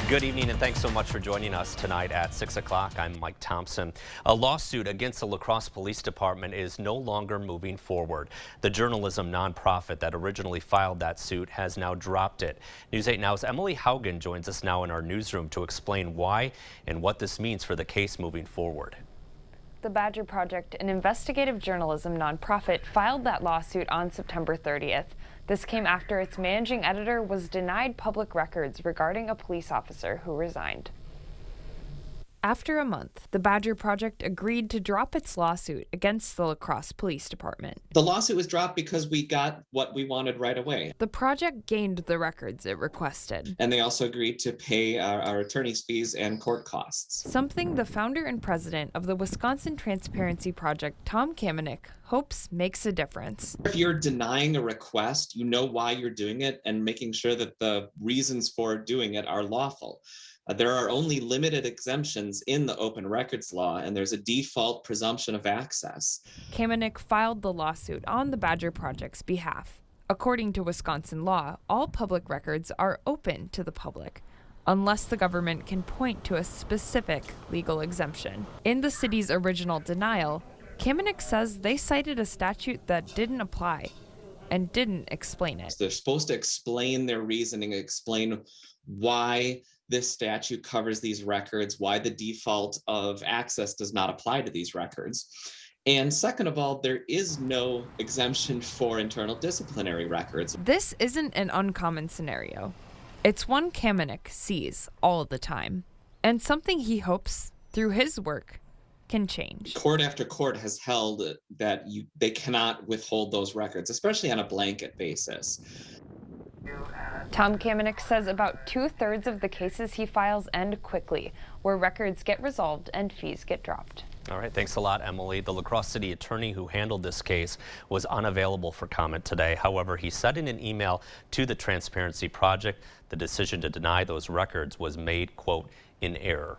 Good evening and thanks so much for joining us tonight at 6 o'clock. I'm Mike Thompson. A lawsuit against the La Crosse Police Department is no longer moving forward. The journalism nonprofit that originally filed that suit has now dropped it. News 8 Now's Emily Haugen joins us now in our newsroom to explain why and what this means for the case moving forward. The Badger Project, an investigative journalism nonprofit, filed that lawsuit on September 30th. This came after its managing editor was denied public records regarding a police officer who resigned. After a month, the Badger Project agreed to drop its lawsuit against the La Crosse Police Department. The lawsuit was dropped because we got what we wanted right away. The project gained the records it requested. And they also agreed to pay our attorney's fees and court costs. Something the founder and president of the Wisconsin Transparency Project, Tom Kamenik, hopes makes a difference. If you're denying a request, you know why you're doing it and making sure that the reasons for doing it are lawful. There are only limited exemptions in the open records law, and there's a default presumption of access. Kamenik filed the lawsuit on the Badger Project's behalf. According to Wisconsin law, all public records are open to the public, unless the government can point to a specific legal exemption. In the city's original denial, Kamenik says they cited a statute that didn't apply and didn't explain it. They're supposed to explain their reasoning, explain why this statute covers these records, why the default of access does not apply to these records. And second of all, there is no exemption for internal disciplinary records. This isn't an uncommon scenario. It's one Kamenik sees all the time, and something he hopes, through his work, can change. Court after court has held that they cannot withhold those records, especially on a blanket basis. Tom Kamenik says about 2/3 of the cases he files end quickly, where records get resolved and fees get dropped. All right, thanks a lot, Emily. The La Crosse City attorney who handled this case was unavailable for comment today. However, he said in an email to the Transparency Project, the decision to deny those records was made, quote, in error.